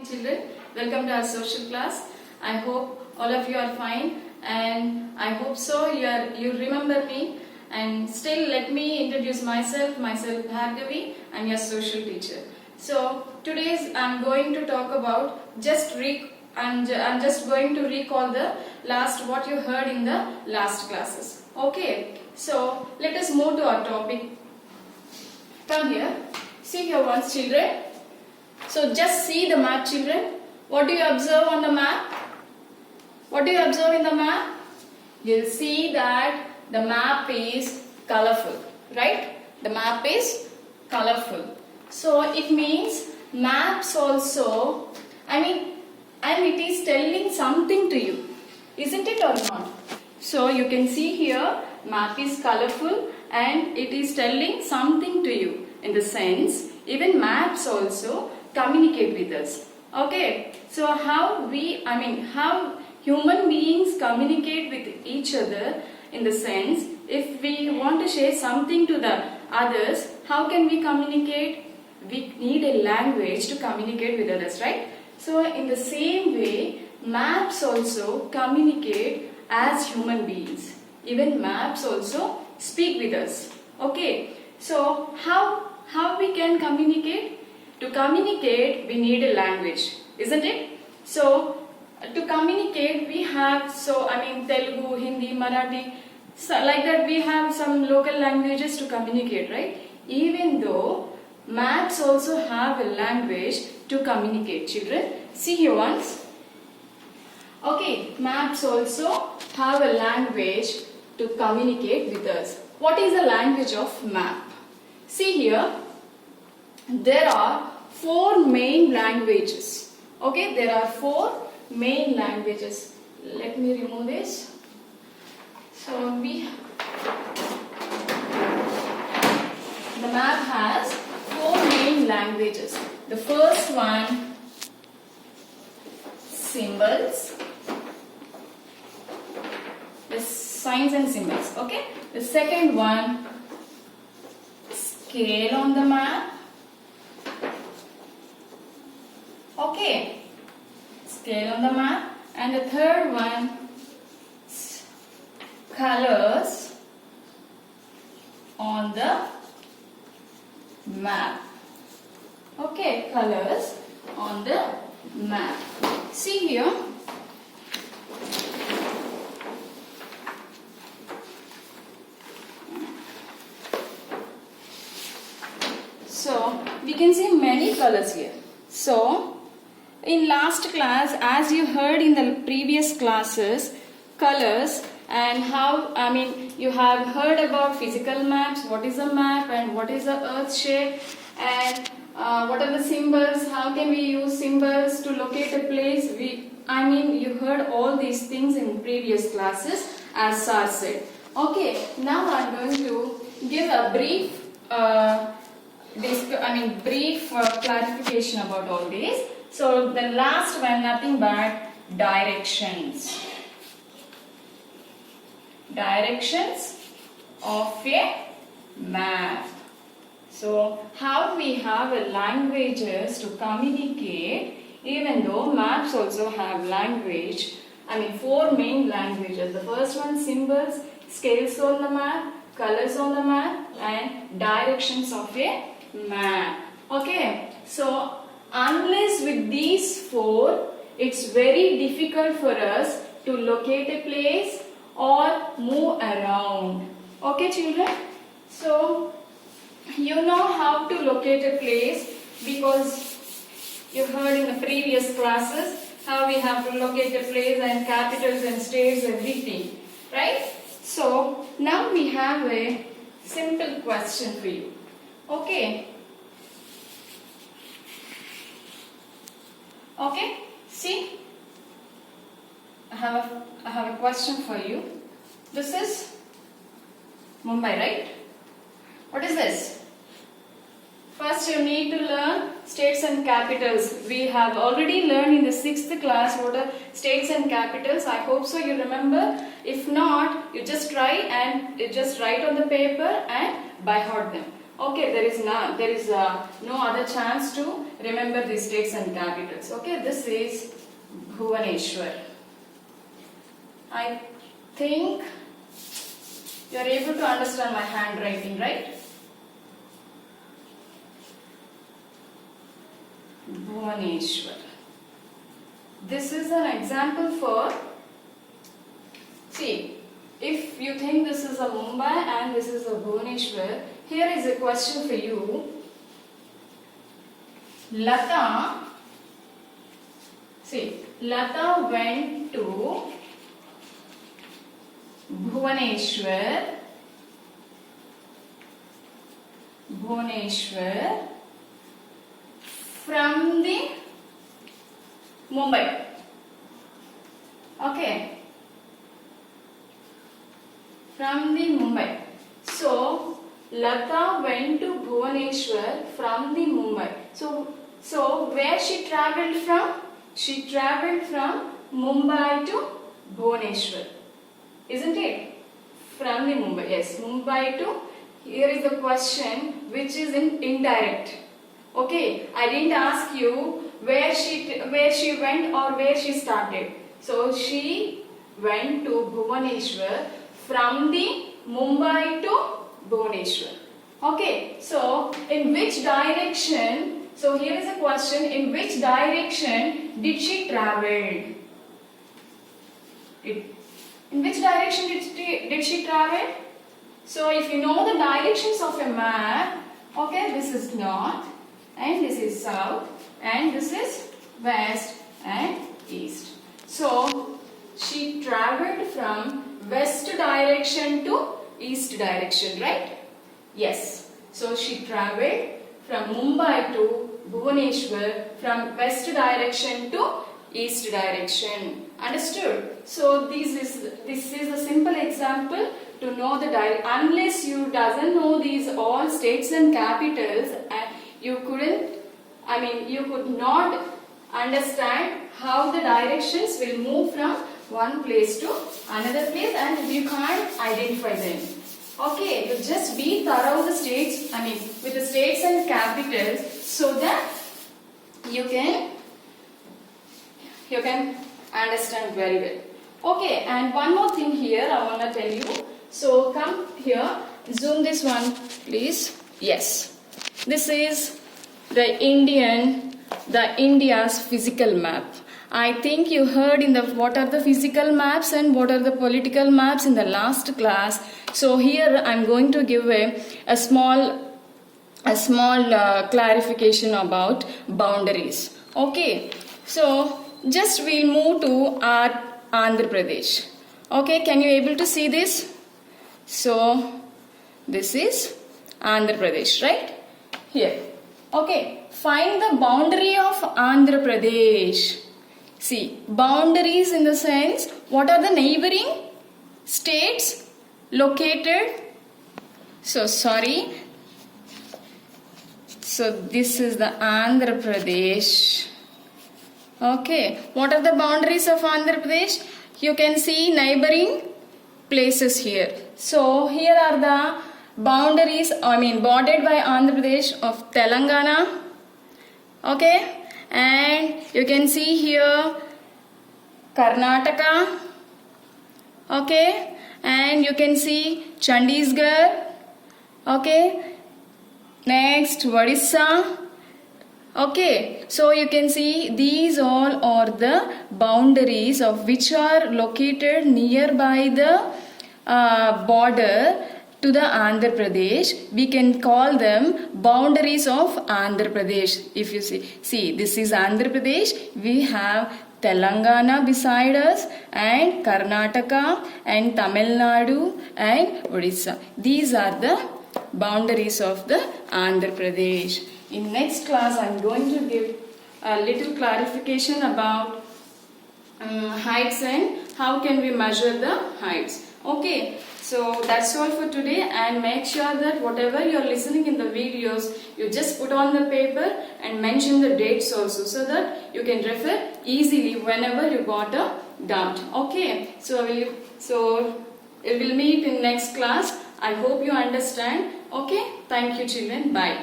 Children, welcome to our social class. I hope all of you are fine and I hope so you remember me, and still let me introduce myself Bhargavi. I'm your social teacher. So today's I'm going to talk about I'm just going to recall the last what you heard in the last classes. Okay, so let us move to our topic. Come here. See here once, children. So just see the map, children. What do you observe on the map? What do you observe in the map? You'll see that the map is colorful, right? The map is colorful. So it means maps also, and it is telling something to you, isn't it or not? So you can see here, map is colorful and it is telling something to you. In the sense, even maps also communicate with us. Okay, so how human beings communicate with each other, in the sense, if we want to share something to the others, how can we communicate? We need a language to communicate with others, right? So in the same way, maps also communicate as human beings. Even maps also speak with us. Okay, so how we can communicate? To communicate, we need a language, isn't it? So, to communicate, we have, Telugu, Hindi, Marathi, so like that we have some local languages to communicate, right? Even though maps also have a language to communicate, children. See here once. Okay, maps also have a language to communicate with us. What is the language of map? See here, there are 4 main languages. Okay, there are 4 main languages. Let me remove this. So the map has 4 main languages. The first one, symbols. The signs and symbols. Okay. The second one, scale on the map. Okay, scale on the map. And the third one, colors on the map. Okay, colors on the map. See here. So we can see many colors here. So in last class, as you heard in the previous classes, colors and how, you have heard about physical maps, what is a map and what is the earth shape, and what are the symbols, how can we use symbols to locate a place. You heard all these things in previous classes, as Sir said. Okay, now I am going to give a brief clarification about all these. So the last one, nothing but directions. Directions of a map. So how we have a languages to communicate, even though maps also have language. 4 main languages. The first one, symbols, scales on the map, colors on the map, and directions of a map. Okay, so unless with these 4, it's very difficult for us to locate a place or move around. Okay, children? So you know how to locate a place, because you heard in the previous classes how we have to locate a place and capitals and states, everything, right? So now we have a simple question for you. Okay. Okay, see, I have a question for you. This is Mumbai, right? What is this? First you need to learn states and capitals. We have already learned in the 6th class what are states and capitals. I hope so you remember. If not, you just try and you just write on the paper and by heart them. Okay, there is no other chance to remember the states and capitals. Okay, this is Bhubaneswar. I think you are able to understand my handwriting, right? Bhubaneswar. This is an example for, see, if you think this is a Mumbai and this is a Bhubaneswar, here is a question for you. Lata went to Bhubaneswar from the Mumbai. Okay. From the Mumbai. So, Lata went to Bhubaneswar from the Mumbai. So where she travelled from? She travelled from Mumbai to Bhubaneswar. Isn't it? From the Mumbai. Yes, Mumbai to. Here is the question which is in indirect. Okay, I didn't ask you where she went or where she started. So she went to Bhubaneswar from the Mumbai to Bhubaneswar. Okay, so in which direction? So here is a question, in which direction did she travel? In which direction did she travel? So if you know the directions of a map, okay, this is north and this is south and this is west and east. So she traveled from west direction to east direction, right? Yes. So she traveled from Mumbai to Bhubaneswar from west direction to east direction. Understood? So this is a simple example to know the direction. Unless you doesn't know these all states and capitals, you could not understand how the directions will move from one place to another place and you can't identify them. Okay, you just be thorough with the states and capitals so that you can understand very well. Okay, and one more thing here I want to tell you. So come here, zoom this one please. Yes, this is the India's physical map. I think you heard in the what are the physical maps and what are the political maps in the last class. So here I am going to give a small clarification about boundaries. Okay, so just we'll move to our Andhra Pradesh. Okay, can you able to see this? So this is Andhra Pradesh, right? Here. Okay, find the boundary of Andhra Pradesh. See, boundaries in the sense, what are the neighboring states located? So this is the Andhra Pradesh. Okay, what are the boundaries of Andhra Pradesh? You can see neighboring places here. So here are the boundaries, bordered by Andhra Pradesh of Telangana. Okay. And you can see here Karnataka, okay, and you can see Chandigarh, okay, next Odisha, okay. So you can see these all are the boundaries of which are located nearby the border to the Andhra Pradesh. We can call them boundaries of Andhra Pradesh. If you see this is Andhra Pradesh, we have Telangana beside us and Karnataka and Tamil Nadu and Odisha. These are the boundaries of the Andhra Pradesh. In next class I am going to give a little clarification about heights and how can we measure the heights. Okay, so that's all for today, and make sure that whatever you are listening in the videos, you just put on the paper and mention the dates also, so that you can refer easily whenever you got a doubt. Okay, so we will meet in next class. I hope you understand. Okay, thank you children. Bye.